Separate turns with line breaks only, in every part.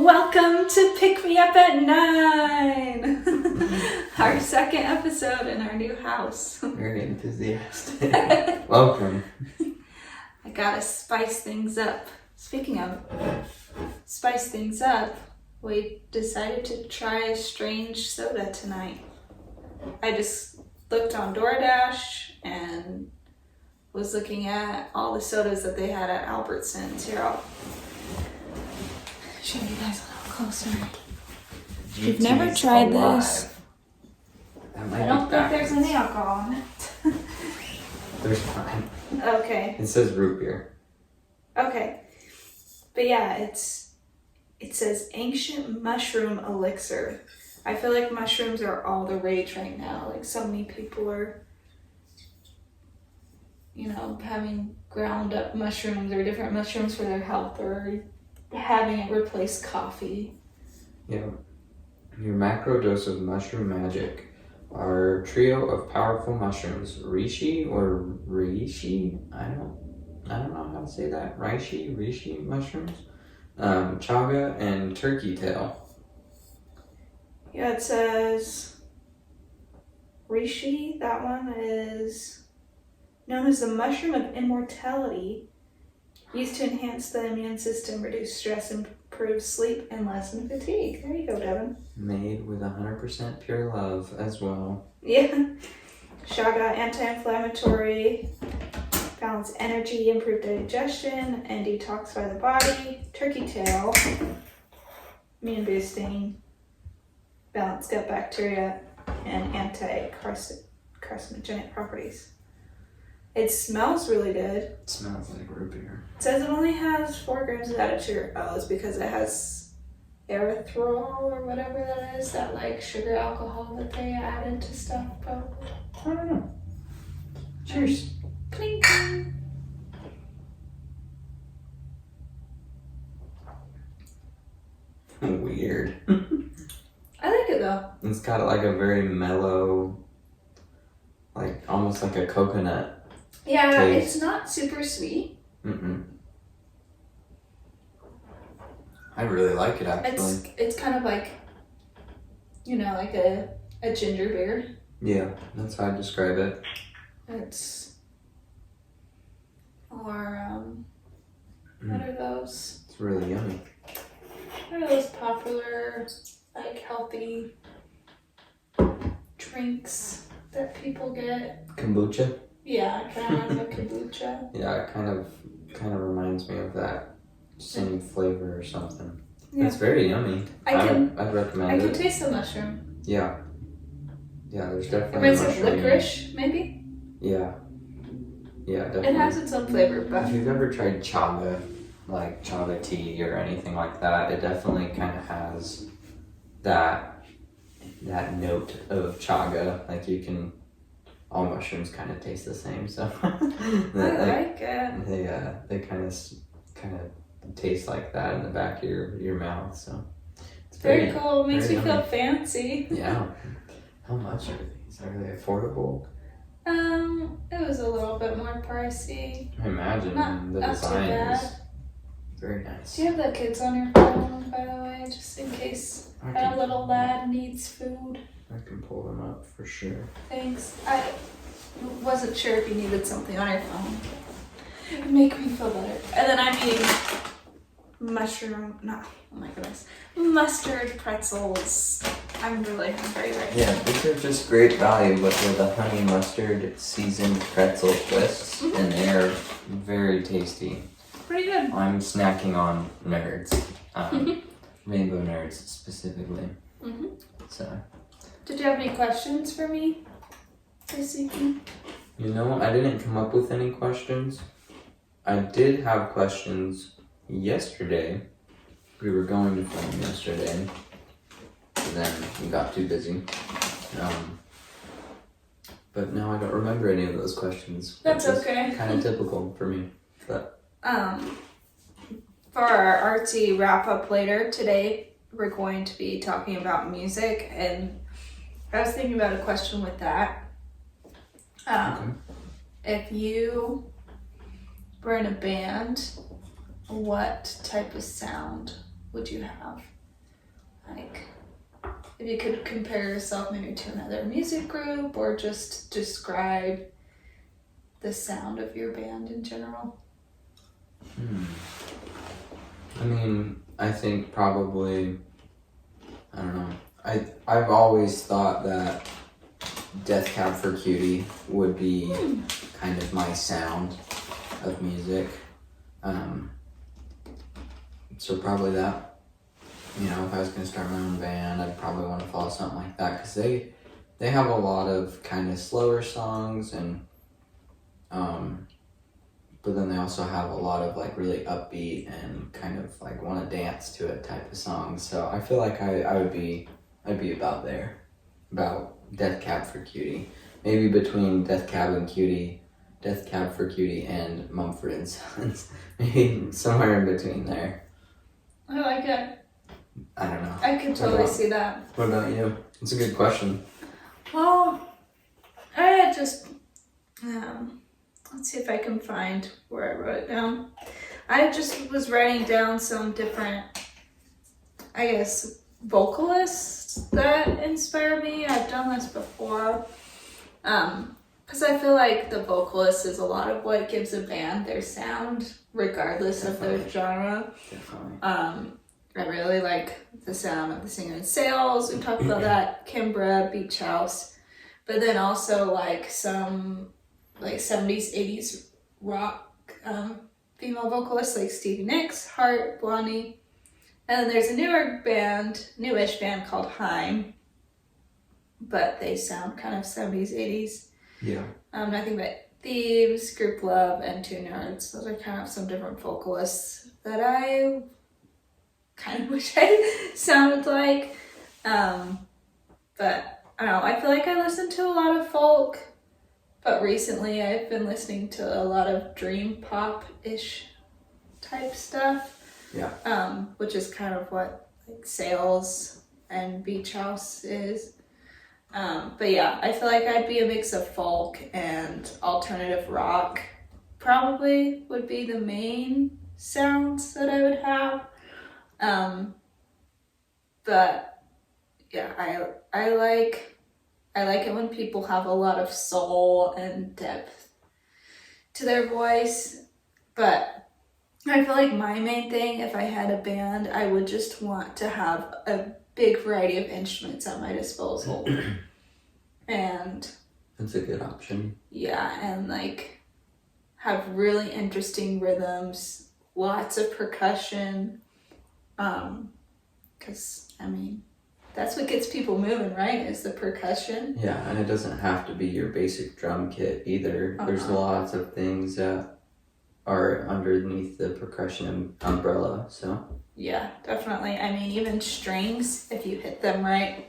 Welcome to Pick Me Up at 9! Our second episode in our new house.
Very enthusiastic. Welcome.
I gotta spice things up. Speaking of spice things up, we decided to try a strange soda tonight. I just looked on DoorDash and was looking at all the sodas that they had at Albertsons. Here, I'll show you guys a little closer. If you've never tried this, I don't think there's any alcohol in it.
There's fine.
Okay.
It says root beer.
Okay. But yeah, it says ancient mushroom elixir. I feel like mushrooms are all the rage right now. Like so many people are, having ground up mushrooms or different mushrooms for their health or having it replace coffee.
Yeah. Your macro dose of mushroom magic. Our trio of powerful mushrooms, reishi or reishi, I don't know how to say that. Reishi mushrooms, chaga and turkey tail.
Yeah, it says reishi. That one is known as the mushroom of immortality, used to enhance the immune system, reduce stress, improve sleep, and lessen fatigue. There you go, Devin.
Made with 100% pure love as well.
Yeah. Chaga, anti-inflammatory, balance energy, improve digestion, and detoxify the body. Turkey tail, immune boosting, balance gut bacteria, and anti-carcinogenic properties. It smells really good.
It smells like root beer.
It says it only has 4 grams of added sugar. Oh, it's because it has erythritol or whatever that is, that like sugar alcohol that they add into stuff, probably.
I don't know. Cheers.
Clink.
Weird.
I like it though.
It's got like a very mellow, like almost like a coconut.
Yeah,
taste.
It's not super sweet.
I really like it actually.
It's kind of like, like a ginger beer.
Yeah, that's how I describe it.
What are those?
It's really yummy.
What are those popular, like healthy drinks that people get?
Kombucha?
Yeah, kind of like a kombucha.
Yeah, it kind of reminds me of that same flavor or something.
Yeah.
It's very yummy. I'd recommend it.
I can taste the mushroom.
Yeah. Yeah, there's definitely
It reminds of licorice, maybe?
Yeah. Yeah, definitely.
It has its own flavor, but
if you've ever tried chaga, like chaga tea or anything like that, it definitely kind of has that note of chaga. Like all mushrooms kind of taste the same, so
I like it.
They kind of taste like that in the back of your mouth, so
it's very cool. It makes me feel fancy.
Yeah. How much are these? Are they affordable?
It was a little bit more pricey.
I imagine the
not
design
too bad.
is very nice.
Do you have the kids on your phone, by the way, just in case our little lad needs food?
I can pull them up for sure.
Thanks. I wasn't sure if you needed something on your phone. It would make me feel better. And then I'm eating mustard pretzels. I'm really hungry right now.
Yeah, these are just great value, but with a honey mustard seasoned pretzel twists, and they're very tasty.
Pretty good.
I'm snacking on nerds, rainbow nerds specifically. So.
Did you have any questions for me this evening?
I didn't come up with any questions. I did have questions yesterday. We were going to film yesterday, but then we got too busy. But now I don't remember any of those questions.
That's okay.
Kind of typical for me. But
for our Artsy Wrap Up later today, we're going to be talking about music, and I was thinking about a question with that. If you were in a band, what type of sound would you have? Like, if you could compare yourself maybe to another music group or just describe the sound of your band in general.
I mean, I think probably, I don't know. I've always thought that Death Cab for Cutie would be kind of my sound of music. So probably that. You know, if I was going to start my own band, I'd probably want to follow something like that because they have a lot of kind of slower songs and but then they also have a lot of like really upbeat and kind of like want to dance to it type of songs. So I feel like I'd be about there, about Death Cab for Cutie, maybe between Death Cab for Cutie and Mumford & Sons, maybe somewhere in between there.
I like it.
I don't know.
I could totally see that.
What about you? It's a good question.
Well, I just, let's see if I can find where I wrote it down. I just was writing down some different, I guess, vocalists that inspire me. I've done this before. Because I feel like the vocalist is a lot of what gives a band their sound, regardless of their genre.
Definitely.
I really like the sound of the singer in Sales. We talked about that. Kimbra, Beach House. But then also like some like 70s, 80s rock female vocalists like Stevie Nicks, Harp, Blondie. And then there's a newish band called Haim. But they sound kind of 70s, 80s.
Yeah.
Nothing but Thieves, Group Love, and Two Nerds. Those are kind of some different vocalists that I kind of wish I sounded like. But I don't know, I feel like I listen to a lot of folk, but recently I've been listening to a lot of dream pop-ish type stuff.
Yeah.
Which is kind of what like Sales and Beach House is. But yeah, I feel like I'd be a mix of folk and alternative rock. Probably would be the main sounds that I would have. But yeah, I like it when people have a lot of soul and depth to their voice. But I feel like my main thing, if I had a band, I would just want to have a big variety of instruments at my disposal. And
that's a good option.
Yeah, and like have really interesting rhythms, lots of percussion. Because I mean, that's what gets people moving, right? Is the percussion.
Yeah, and it doesn't have to be your basic drum kit either. There's lots of things that are underneath the percussion umbrella, so.
Yeah, definitely. I mean, even strings, if you hit them right.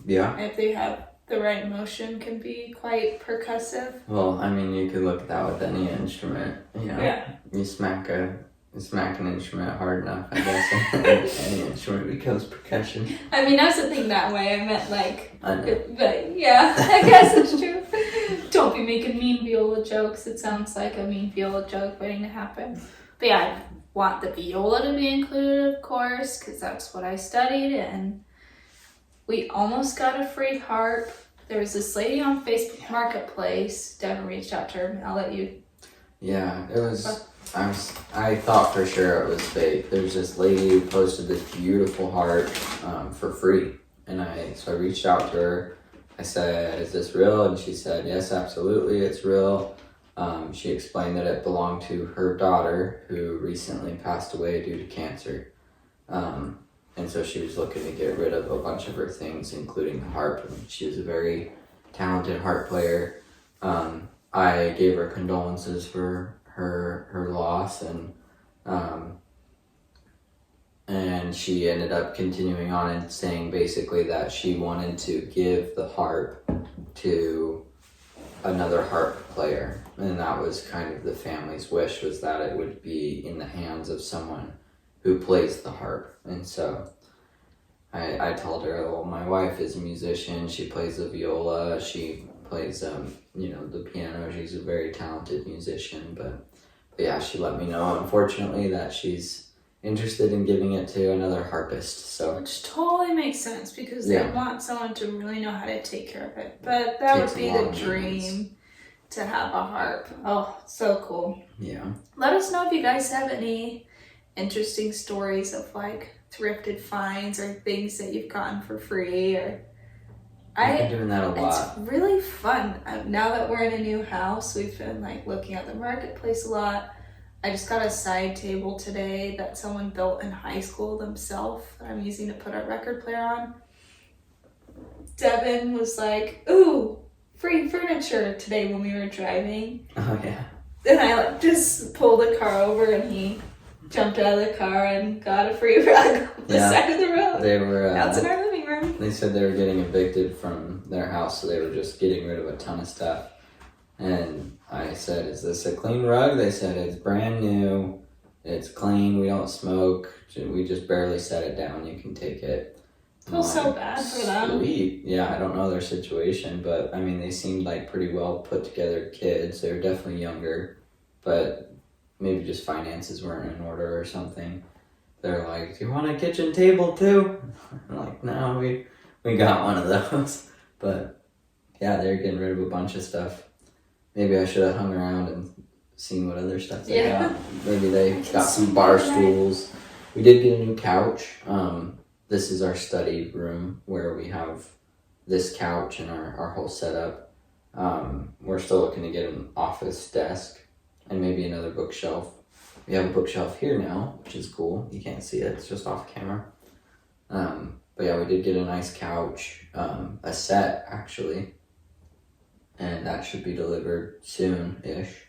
Yeah.
If they have the right motion, can be quite percussive.
Well, I mean, you could look at that with any instrument, you know. Yeah. You smack an instrument hard enough, I guess, and any instrument becomes percussion.
I mean, I wasn't thinking that way. I meant like,
I know.
But yeah, I guess it's true. Don't be making mean viola jokes. It sounds like a mean viola joke waiting to happen. But yeah, I want the viola to be included, of course, because that's what I studied, and we almost got a free harp. There was this lady on Facebook Marketplace. Devin reached out to her. I'll let you.
Yeah, it was. I thought for sure it was fake. There's this lady who posted this beautiful harp for free, and so I reached out to her. I said, "Is this real?" And she said, "Yes, absolutely, it's real." She explained that it belonged to her daughter, who recently passed away due to cancer. And so she was looking to get rid of a bunch of her things, including the harp. And she was a very talented harp player. I gave her condolences for her loss, and she ended up continuing on and saying basically that she wanted to give the harp to another harp player, and that was kind of the family's wish, was that it would be in the hands of someone who plays the harp. And so I told her, well, my wife is a musician, she plays the viola, she plays the piano, she's a very talented musician, but yeah, she let me know, unfortunately, that she's interested in giving it to another harpist. So
which totally makes sense because they want someone to really know how to take care of it. But that would be the dream, to have a harp. Oh, so cool.
Yeah.
Let us know if you guys have any interesting stories of like thrifted finds or things that you've gotten for free. Or
I've been doing that a lot.
It's really fun. Now that we're in a new house, we've been like looking at the marketplace a lot. I just got a side table today that someone built in high school themselves that I'm using to put our record player on. Devin was like, ooh, free furniture today when we were driving.
Oh, yeah.
And I like just pulled the car over and he jumped out of the car and got a free rug on the side of the road.
They were...
Now it's in our living room.
They said they were getting evicted from their house, so they were just getting rid of a ton of stuff. And I said, is this a clean rug? They said, it's brand new. It's clean. We don't smoke. We just barely set it down. You can take it.
Feels so bad for them.
Sweet. Yeah, I don't know their situation, but I mean, they seemed like pretty well put together kids. They were definitely younger, but maybe just finances weren't in order or something. They're like, do you want a kitchen table too? I'm like, no, we got one of those. But yeah, they're getting rid of a bunch of stuff. Maybe I should have hung around and seen what other stuff they got. Maybe they got some bar stools. We did get a new couch. This is our study room where we have this couch and our whole setup. We're still looking to get an office desk and maybe another bookshelf. We have a bookshelf here now, which is cool. You can't see it. It's just off camera. But yeah, we did get a nice couch, a set actually. And that should be delivered soon-ish.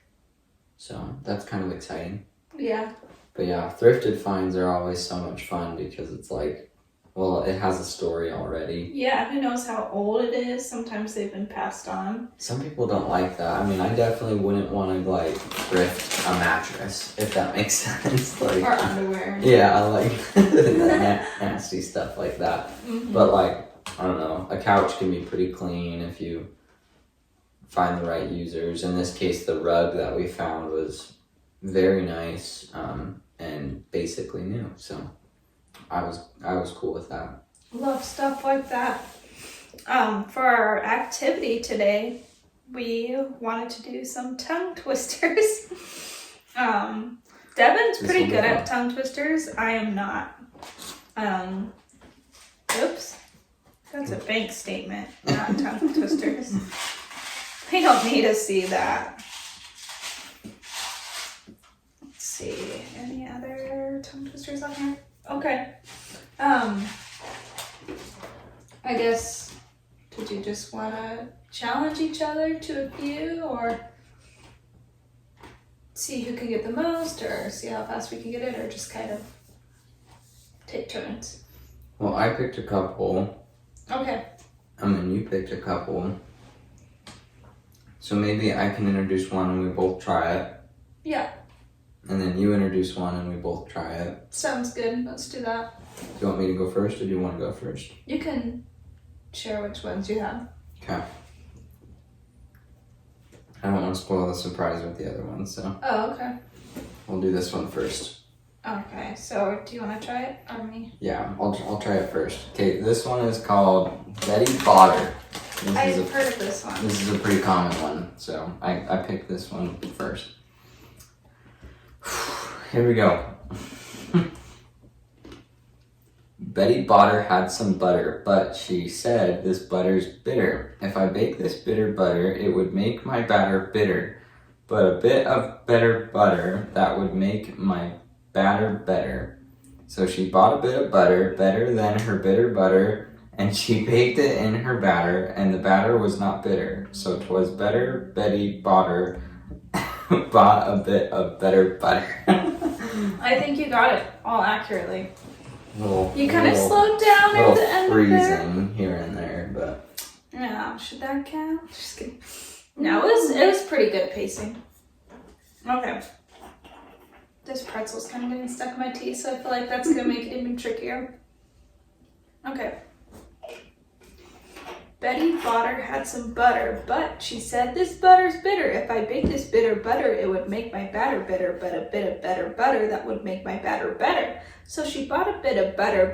So that's kind of exciting.
Yeah.
But yeah, thrifted finds are always so much fun because it's like, well, it has a story already.
Yeah, who knows how old it is? Sometimes they've been passed on.
Some people don't like that. I mean, I definitely wouldn't want to like thrift a mattress, if that makes sense. Like,
or underwear.
Yeah, I like that nasty stuff like that. Mm-hmm. But like, I don't know, a couch can be pretty clean if you find the right users. In this case, the rug that we found was very nice and basically new. So I was cool with that.
Love stuff like that. For our activity today, we wanted to do some tongue twisters. Devin's pretty good at tongue twisters. I am not. Oops. That's a bank statement, not tongue twisters. We don't need to see that. Let's see. Any other tongue twisters on here? Okay. I guess, did you just want to challenge each other to a few, or see who can get the most, or see how fast we can get it, or just kind of take turns?
Well, I picked a couple.
Okay.
And then you picked a couple. So maybe I can introduce one and we both try it.
Yeah.
And then you introduce one and we both try it.
Sounds good. Let's do that.
Do you want me to go first or do you want to go first?
You can share which ones you have.
Okay. I don't want to spoil the surprise with the other one, so.
Oh, okay.
We'll do this one first.
Okay, so do you want to try it or me?
Yeah, I'll try it first. Okay, this one is called Betty Botter.
I've heard of this one.
This is a pretty common one, so I picked this one first. Here we go. Betty Botter had some butter, but she said, this butter's bitter. If I bake this bitter butter, it would make my batter bitter. But a bit of better butter, that would make my batter better. So she bought a bit of butter, better than her bitter butter, and she baked it in her batter, and the batter was not bitter. So 'twas better Betty Botter bought a bit of better butter.
I think you got it all accurately. You kind of
little,
slowed down at the end of there.
Freezing here and there, but
yeah, should that count? Just kidding. No, it was pretty good pacing. Okay. This pretzel's kind of getting stuck in my teeth, so I feel like that's gonna make it even trickier. Okay. Betty Botter had some butter, but she said, this butter's bitter. If I baked this bitter butter, it would make my batter bitter, but a bit of better butter, that would make my batter better. So she bought a bit of butter,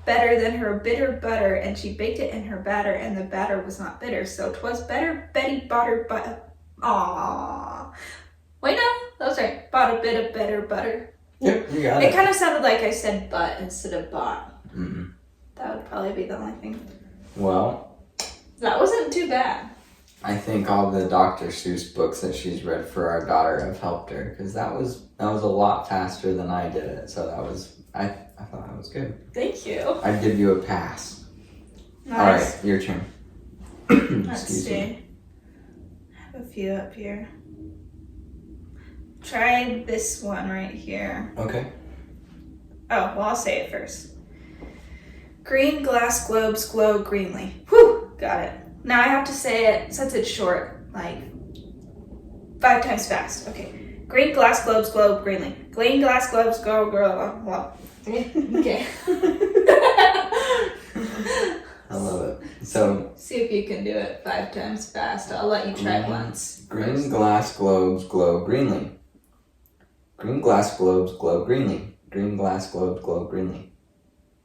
better than her bitter butter, and she baked it in her batter, and the batter was not bitter. So 'twas better Betty Botter, but aww. Wait, no, that was right. Bought a bit of better butter.
Yep, you got it.
It kind of sounded like I said but instead of bought.
Mm-hmm.
That would probably be the only thing.
Well,
That wasn't too bad.
I think all the Dr. Seuss books that she's read for our daughter have helped her, because that was a lot faster than I did it. So that was I thought that was good.
Thank you.
I'd give you a pass.
Nice.
All right, your turn.
Let's
Excuse
see.
me.
I have a few up here. Try this one right here.
Okay.
Oh, well, I'll say it first. Green glass globes glow greenly. Whew, got it. Now I have to say it, since it's short, like 5 times fast. Okay. Green glass globes glow greenly. Green glass globes glow well. Okay.
I love it. So,
see if you can do it 5 times fast. I'll let you try once.
green glass globes glow greenly. Green glass globes glow greenly. Green glass globes glow greenly.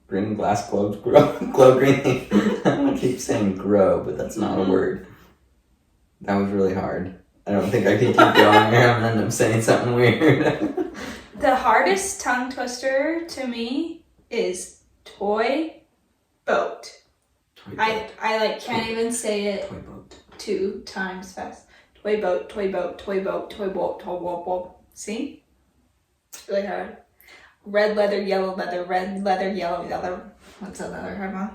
Green glass globes glow greenly. I want to keep saying grow, but that's not a word. That was really hard. I don't think I can keep going here. I'm gonna end up saying something weird.
The hardest tongue twister to me is toy boat. I like can't even say it
Toy boat.
2 times fast. Toy boat, toy boat, toy boat, toy boat, toy boat. See? It's really hard. Red leather, yellow leather, red leather, yellow leather. What's another hard one?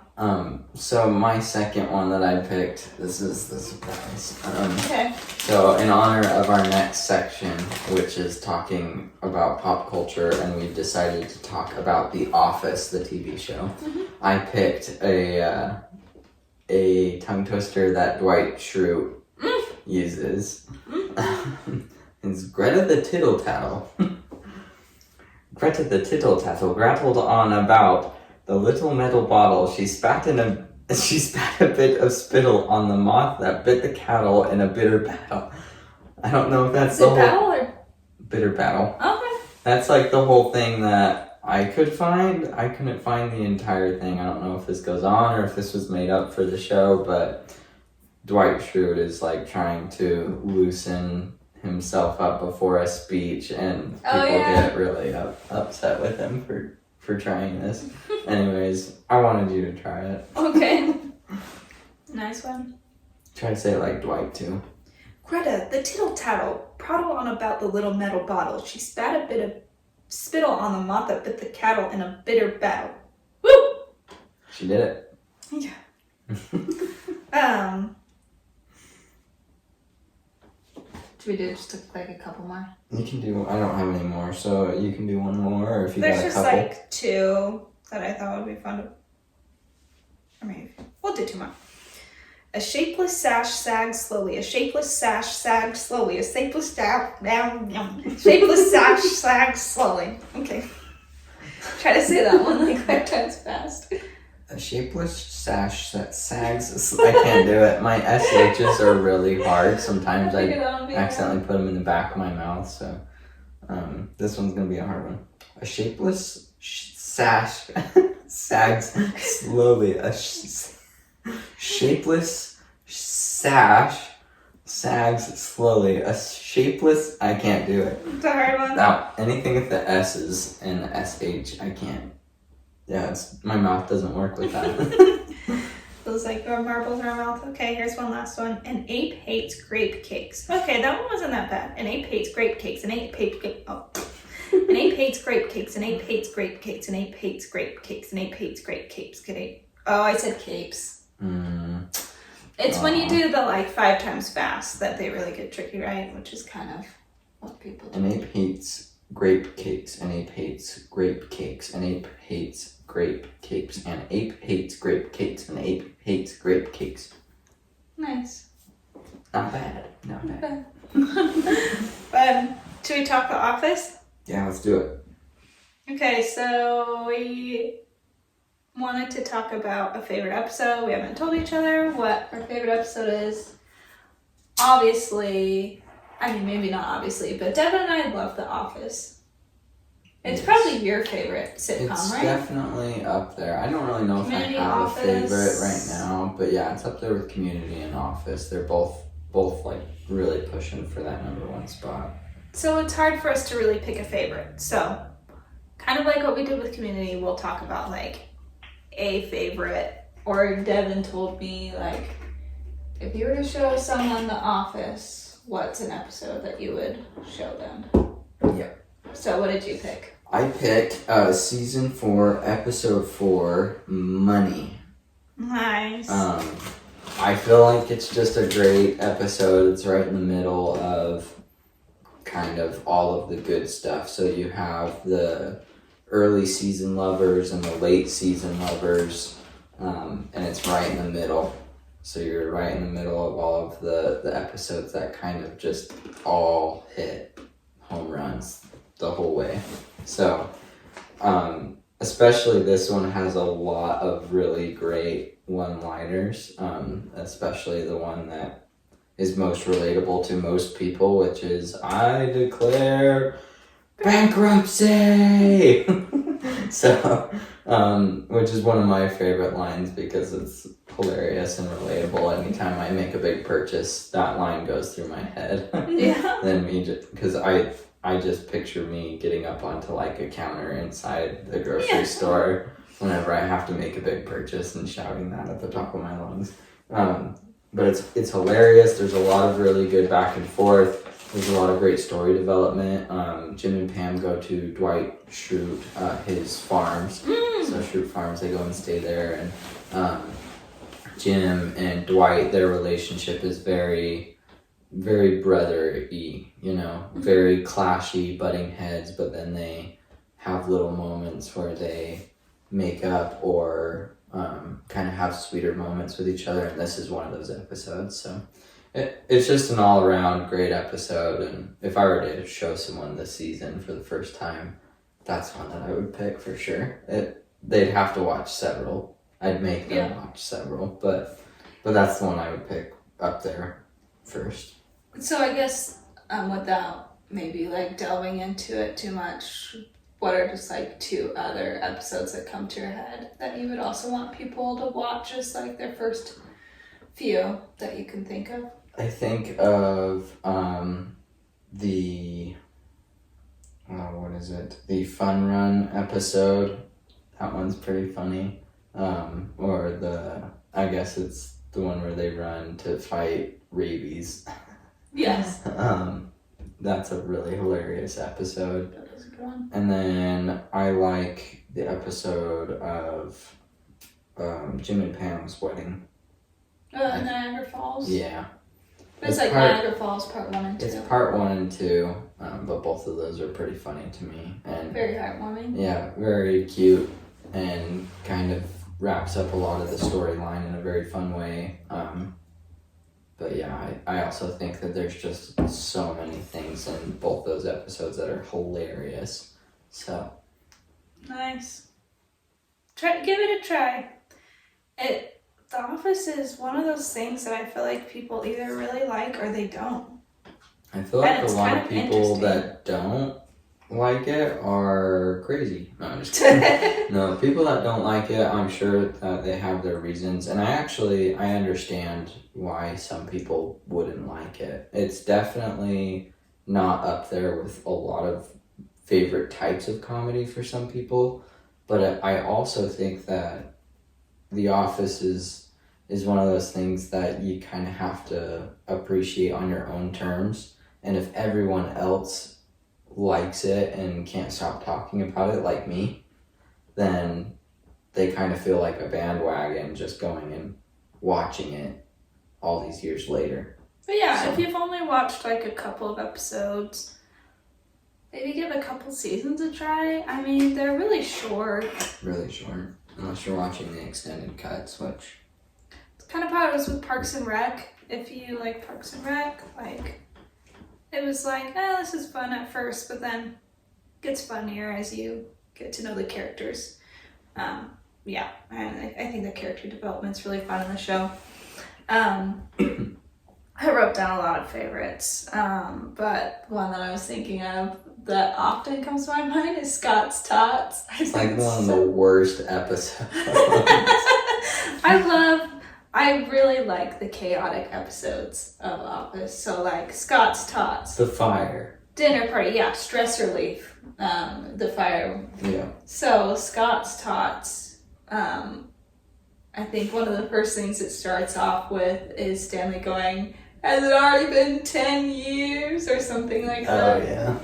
So my second one that I picked, this is the surprise.
Okay.
So in honor of our next section, which is talking about pop culture, and we've decided to talk about The Office, the TV show, I picked a tongue twister that Dwight Schrute uses. It's Greta the Tittle Tattle. Greta the Tittle Tattle grattled on about the little metal bottle. She spat a bit of spittle on the moth that bit the cattle in a bitter battle. I don't know if that's the whole
battle or
bitter battle.
okay.
That's like the whole thing that I could find. I couldn't find the entire thing. I don't know if this goes on or if this was made up for the show, but Dwight Schrute is like trying to loosen himself up before a speech, and people get really upset with him for trying this. Anyways, I wanted you to try it.
Okay. Nice one.
Try to say it like Dwight too.
Greta, the tittle tattle, prattle on about the little metal bottle. She spat a bit of spittle on the moth that bit the cattle in a bitter battle. Woo!
She did it.
Yeah. Should we do just like a couple more?
You can do, I don't have any more, so you can do one more, or if you
There's
got a
just
couple.
like 2 that I thought would be fun to... I mean, we'll do 2 more. A shapeless sash sags slowly. A shapeless sash sags slowly. A shapeless sash... Shapeless sash sags slowly. Okay. Try to say that one like 5 times fast.
A shapeless sash that sags. I can't do it. My SHs are really hard. Sometimes I accidentally put them in the back of my mouth. So this one's going to be a hard one. A shapeless sash sags slowly. A shapeless sash sags slowly. A shapeless... I can't do it.
It's a hard one.
Now, anything with the S's and the SH, I can't. Yeah, my mouth doesn't work with that.
Those like marbles in our mouth. Okay, here's one last one. An ape hates grape cakes. Okay, that one wasn't that bad. An ape hates grape cakes. An ape hates An ape hates grape cakes. An ape hates grape cakes. An ape hates grape cakes. An ape hates grape cakes. Oh, I said capes. It's when you do the like 5 times fast that they really get tricky, right? Which is kind of what people do.
An ape hates grape cakes. An ape hates grape cakes. An ape hates grape cakes. An ape hates grape cakes. An ape hates grape cakes.
Nice.
Not bad. Not bad.
Should we talk The Office?
Yeah, let's do it.
Okay, so wanted to talk about a favorite episode. We haven't told each other what our favorite episode is. Obviously, I mean, maybe not obviously, but Devin and I love The Office. It's probably your favorite sitcom,
It's
right?
definitely up there. I don't really know
Community,
if I have
Office.
a favorite right now, but yeah, it's up there with Community and Office. They're both like really pushing for that #1 spot.
So it's hard for us to really pick a favorite. So kind of like what we did with Community, we'll talk about like a favorite. Or Devin told me like, if you were to show someone The Office, what's an episode that you would show them?
Yep.
So what did you pick?
I picked season 4, episode 4, Money.
Nice.
I feel like it's just a great episode. It's right in the middle of kind of all of the good stuff. So you have the early season lovers and the late season lovers, and it's right in the middle. So you're right in the middle of all of the episodes that kind of just all hit home runs the whole way. So, especially this one has a lot of really great one-liners, especially the one that is most relatable to most people, which is, I declare bankruptcy! So, which is one of my favorite lines because it's hilarious and relatable. Anytime I make a big purchase, that line goes through my head.
Yeah.
Then because I just picture me getting up onto like a counter inside the grocery store whenever I have to make a big purchase and shouting that at the top of my lungs. But it's hilarious. There's a lot of really good back and forth. There's a lot of great story development. Jim and Pam go to Dwight Schrute, his farms. So Schrute Farms, they go and stay there. And Jim and Dwight, their relationship is very, very brother-y, you know, very clashy, butting heads, but then they have little moments where they make up or kind of have sweeter moments with each other, and this is one of those episodes. So it's just an all-around great episode, and if I were to show someone this season for the first time, that's one that I would pick for sure. They'd have to watch several. I'd make them watch several, but that's the one I would pick up there first.
So I guess without maybe like delving into it too much, what are just like 2 other episodes that come to your head that you would also want people to watch as like their first few that you can think of?
I think of the what is it? The Fun Run episode. That one's pretty funny. Or I guess it's the one where they run to fight rabies.
Yes.
That's a really hilarious episode.
That is a good one.
And then I like the episode of Jim and Pam's wedding.
Niagara Falls?
Yeah.
It's like Niagara Falls part 1 and 2.
It's part 1 and 2, but both of those are pretty funny to me. And
very heartwarming.
yeah, very cute and kind of wraps up a lot of the storyline in a very fun way. But yeah, I also think that there's just so many things in both those episodes that are hilarious. So
Nice. Give it a try. The Office is one of those things that I feel like people either really like or they don't.
I feel like a lot of people
interesting.
that don't like it are crazy. No, I'm just kidding. No, people that don't like it, I'm sure that they have their reasons. And I understand why some people wouldn't like it. It's definitely not up there with a lot of favorite types of comedy for some people. But I also think that The Office is one of those things that you kind of have to appreciate on your own terms. And if everyone else likes it and can't stop talking about it like me, then they kind of feel like a bandwagon just going and watching it all these years later.
But yeah, if you've only watched like a couple of episodes, maybe give a couple seasons a try. I mean, they're really short.
Really short, unless you're watching the extended cuts, which...
It's kind of how it was with Parks and Rec. If you like Parks and Rec, like, it was like, this is fun at first, but then it gets funnier as you get to know the characters. yeah, and I think the character development's really fun in the show. I wrote down a lot of favorites, but one that I was thinking of that often comes to my mind is Scott's Tots.
It's like one of the worst episodes.
I really like the chaotic episodes of Office. So like Scott's Tots.
The fire.
Dinner party, yeah, stress relief. The fire.
Yeah.
So Scott's Tots, I think one of the first things it starts off with is Stanley going, "Has it already been 10 years?" or something like that.
Oh, yeah.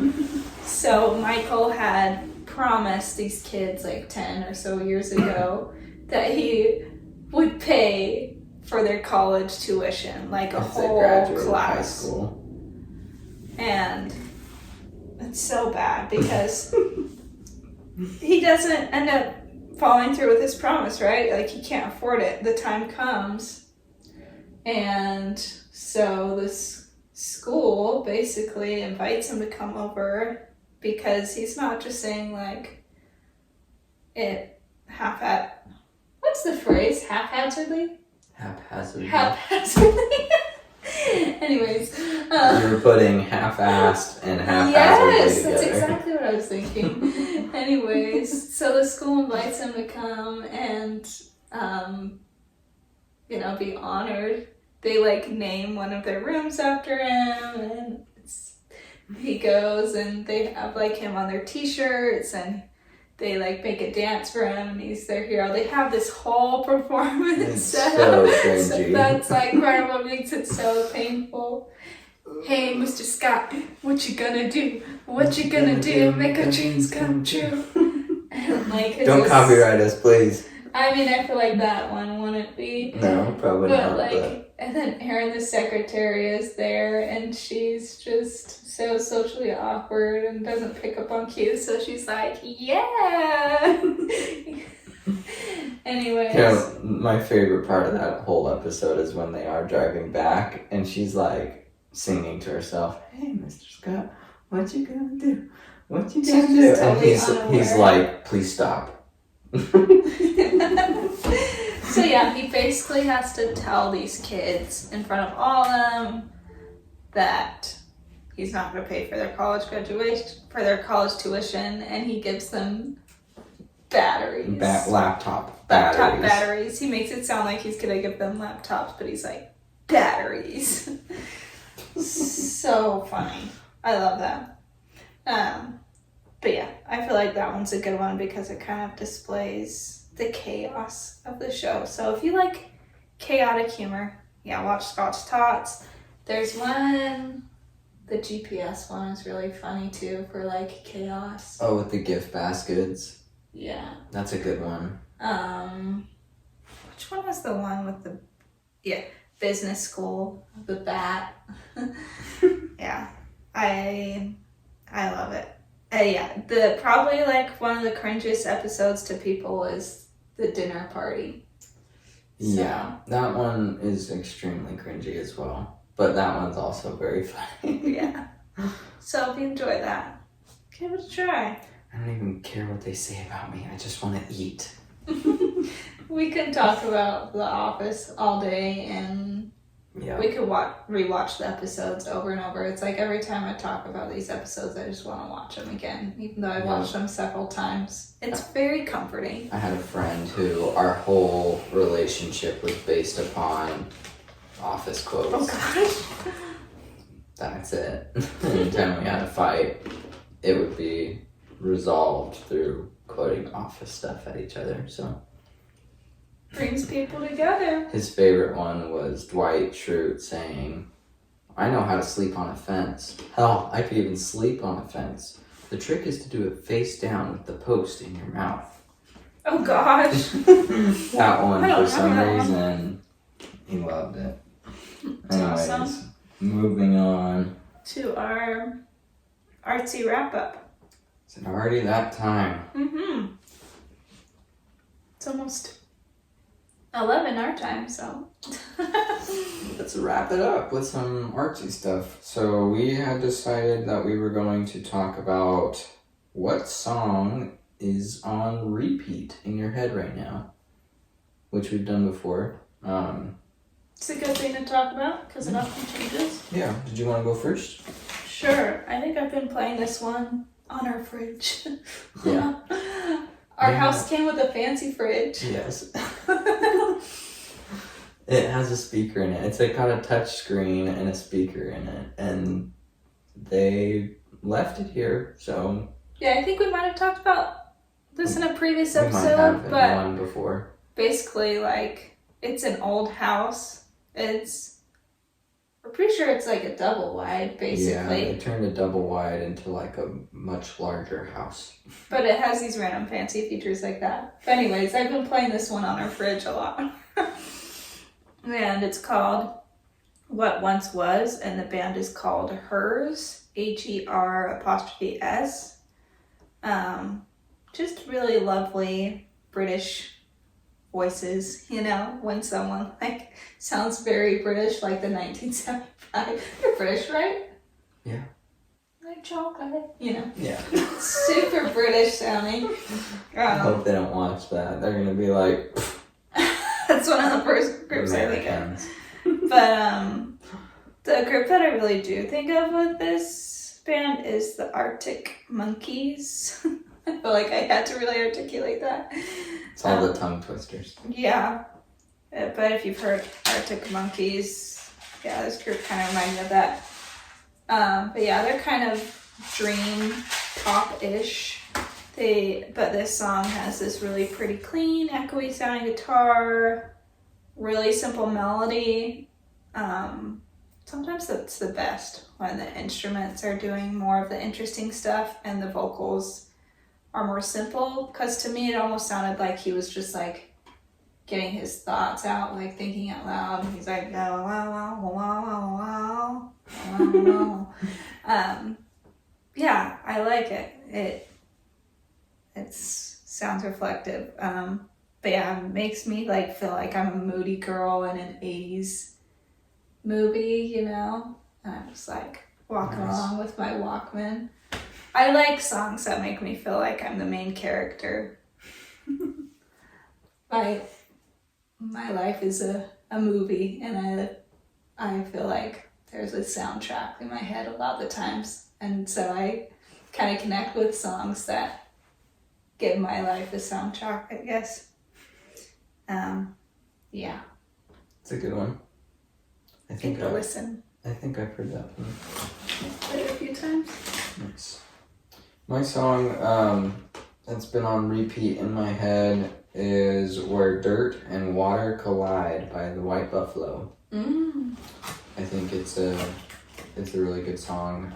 So Michael had promised these kids like 10 or so years ago that he would pay for their college tuition, like a whole class.
High school.
And it's so bad because he doesn't end up following through with his promise, right? Like he can't afford it. The time comes, and so this school basically invites him to come over because he's not just saying like it what's the phrase? Haphazardly? Haphazardly. Anyways.
You were putting half-assed and haphazardly
yes,
together.
that's exactly what I was thinking. Anyways, so the school invites him to come and, be honored. They, like, name one of their rooms after him, and he goes, and they have, like, him on their t-shirts, and they, like, make a dance for him, and he's their hero. They have this whole performance set
so
up.
cringy.
So that's, like, part of what makes it so painful. "Hey, Mr. Scott, what you gonna do? What you gonna do? Make our dreams come true." And, like,
Don't copyright us, please.
I mean, I feel like that one wouldn't be.
No, probably
But,
not.
like, and then Erin, the secretary, is there, and she's just so socially awkward and doesn't pick up on cues, so she's like, "Yeah." Anyways.
My favorite part of that whole episode is when they are driving back, and she's like singing to herself, "Hey, Mr. Scott, what you gonna do? What you gonna do?"
Totally
and he's like, "Please stop."
So yeah, he basically has to tell these kids in front of all of them that he's not going to pay for their college graduation, for their college tuition, and he gives them batteries.
Laptop batteries.
He makes it sound like he's going to give them laptops, but he's like, batteries. So funny. I love that. But yeah, I feel like that one's a good one because it kind of displays the chaos of the show. So if you like chaotic humor, yeah, watch Scott's Tots. There's one, the GPS one is really funny too for like chaos.
Oh, with the gift baskets.
Yeah.
That's a good one.
Which one was the one with the business school, the bat? Yeah. I love it. The probably like one of the cringiest episodes to people is the dinner party. So.
Yeah, that one is extremely cringy as well, but that one's also very funny.
Yeah. So if you enjoy that, give it a try.
I don't even care what they say about me. I just want to eat.
We could talk about The Office all day, and we could rewatch the episodes over and over. It's like every time I talk about these episodes, I just want to watch them again, even though I've watched them several times. It's very comforting.
I had a friend who our whole relationship was based upon Office quotes.
Oh gosh.
That's it. Anytime we had a fight, it would be resolved through quoting Office stuff at each other. So
brings people together.
His favorite one was Dwight Schrute saying, "I know how to sleep on a fence. Hell, I could even sleep on a fence. The trick is to do it face down with the post in your mouth."
Oh gosh.
That one, for some reason, he loved it. Anyways,
awesome.
Moving on
to our Artsy Wrap Up.
Is it already that time?
Mm-hmm. It's almost 11 our time, so.
Let's wrap it up with some artsy stuff. So we had decided that we were going to talk about what song is on repeat in your head right now. which we've done before.
It's a good thing to talk about because it often changes.
Yeah. Did you want to go first?
Sure. I think I've been playing this one on our fridge.
Yeah.
Our house came with a fancy fridge.
Yes. It has a speaker in it. It's like got a touch screen and a speaker in it. And they left it here, so...
Yeah, I think we might have talked about this in a previous
we might
episode,
have in
but
one before.
basically, like, it's an old house. We're pretty sure it's like a double wide, basically.
Yeah, they turned a double wide into like a much larger house.
But it has these random fancy features like that. But anyways, I've been playing this one on our fridge a lot. And it's called What Once Was, and the band is called Hers, HER''S. Just really lovely British voices, you know, when someone like sounds very British, like the 1975. They're British, right?
Yeah.
Like chocolate, you know.
Yeah.
Super British sounding.
I hope they don't watch that. They're gonna be like...
That's one of the first groups
Americans.
I think of. But the group that I really do think of with this band is the Arctic Monkeys. I feel like I had to really articulate that.
It's all the tongue twisters.
Yeah. But if you've heard Arctic Monkeys, yeah, this group kind of reminds me of that. But yeah, they're kind of dream pop-ish. But this song has this really pretty clean, echoey sounding guitar, really simple melody. Sometimes that's the best when the instruments are doing more of the interesting stuff and the vocals are more simple. Because to me, it almost sounded like he was just like getting his thoughts out, like thinking out loud. And he's like, wow, wow, wow, wow, wow, wow, wow. Yeah, I like it. It sounds reflective. But yeah, it makes me like feel like I'm a moody girl in an 80s movie, you know? And I'm just like walking along with my Walkman. I like songs that make me feel like I'm the main character. My life is a movie, and I feel like there's a soundtrack in my head a lot of the times. And so I kind of connect with songs that give my life a soundtrack, I guess. Yeah.
It's a good one. I think
listen.
I think I've heard that one.
I've played it a few times.
Nice. My song that's been on repeat in my head is Where Dirt and Water Collide by the White Buffalo. I think it's a really good song.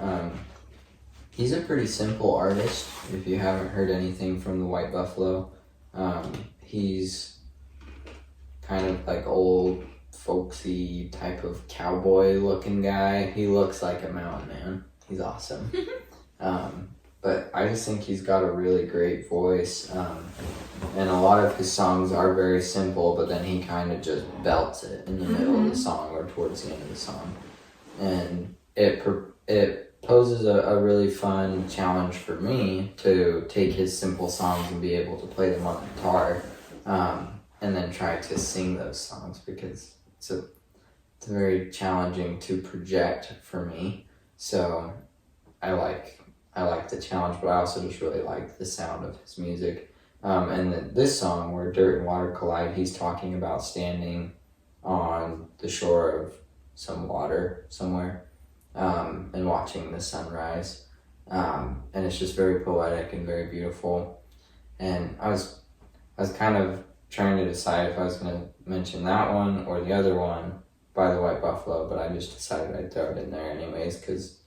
He's a pretty simple artist. If you haven't heard anything from the White Buffalo, he's kind of like old, folksy type of cowboy looking guy. He looks like a mountain man. He's awesome. But I just think he's got a really great voice. And a lot of his songs are very simple, but then he kind of just belts it in the middle of the song or towards the end of the song. And it poses a really fun challenge for me to take his simple songs and be able to play them on the guitar, and then try to sing those songs, because it's very challenging to project for me. So I like the challenge, but I also just really like the sound of his music. And this song, Where Dirt and Water Collide, he's talking about standing on the shore of some water somewhere, and watching the sunrise. And it's just very poetic and very beautiful. And I was kind of trying to decide if I was going to mention that one or the other one by the White Buffalo, but I just decided I'd throw it in there anyways, because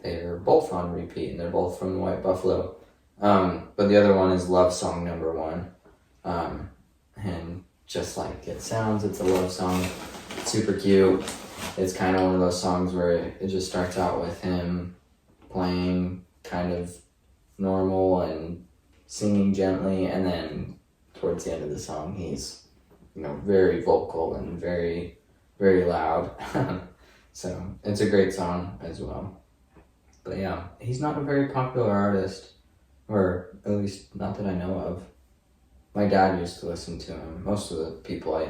they're both on repeat and they're both from the White Buffalo. But the other one is Love Song Number 1. And just like it sounds, it's a love song. It's super cute. It's kind of one of those songs where it just starts out with him playing kind of normal and singing gently, and then towards the end of the song he's, very vocal and very, very loud. So it's a great song as well. But yeah, he's not a very popular artist, or at least not that I know of. My dad used to listen to him. Most of the people I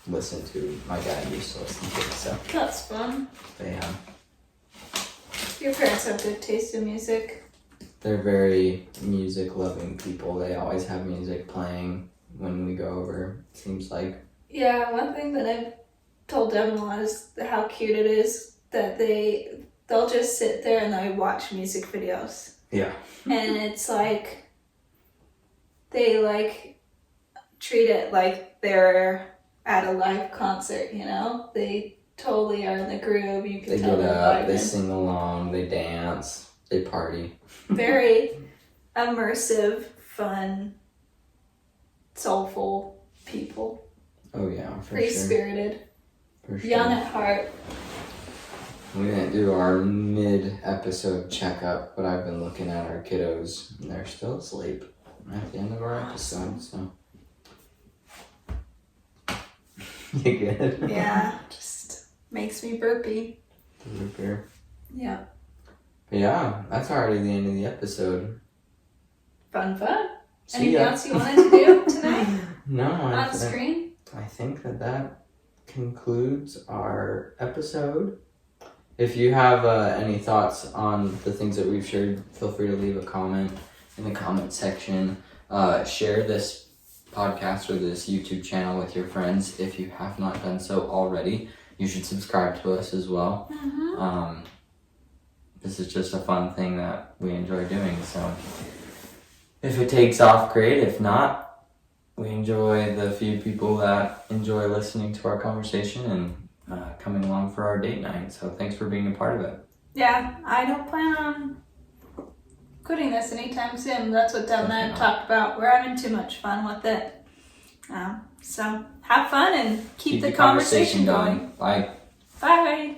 listen to, my dad used to listen to. So
That's fun.
yeah,
Your parents have good taste in music.
they're very music-loving people. They always have music playing when we go over. It seems like.
Yeah, one thing that I've told them a lot is how cute it is that they'll just sit there and they watch music videos.
Yeah.
And it's like they like treat it like they're at a live concert, you know? They totally are in the groove. You can
They
tell
get
they're
up, they
vibing.
sing along, they dance, they party.
Very immersive, fun, soulful people.
Oh yeah, for
Free
sure.
spirited.
For sure.
Young at heart.
We didn't do our mid-episode checkup, but I've been looking at our kiddos, and they're still asleep at the end of our episode, so. You good?
Yeah, just makes me burpy.
Root beer.
Yeah.
But yeah, that's already the end of the episode.
Fun.
See
Anything
ya.
else you wanted to do tonight
No,
on screen?
I think that concludes our episode. If you have any thoughts on the things that we've shared, feel free to leave a comment in the comment section. Share this podcast or this YouTube channel with your friends if you have not done so already. You should subscribe to us as well.
Mm-hmm.
This is just a fun thing that we enjoy doing. So if it takes off, great. If not, we enjoy the few people that enjoy listening to our conversation and coming along for our date night. So thanks for being a part of it.
Yeah, I don't plan on quitting this anytime soon. That's what Deb and I have talked about. We're having too much fun with it. So have fun and keep the conversation going.
Bye.
Bye.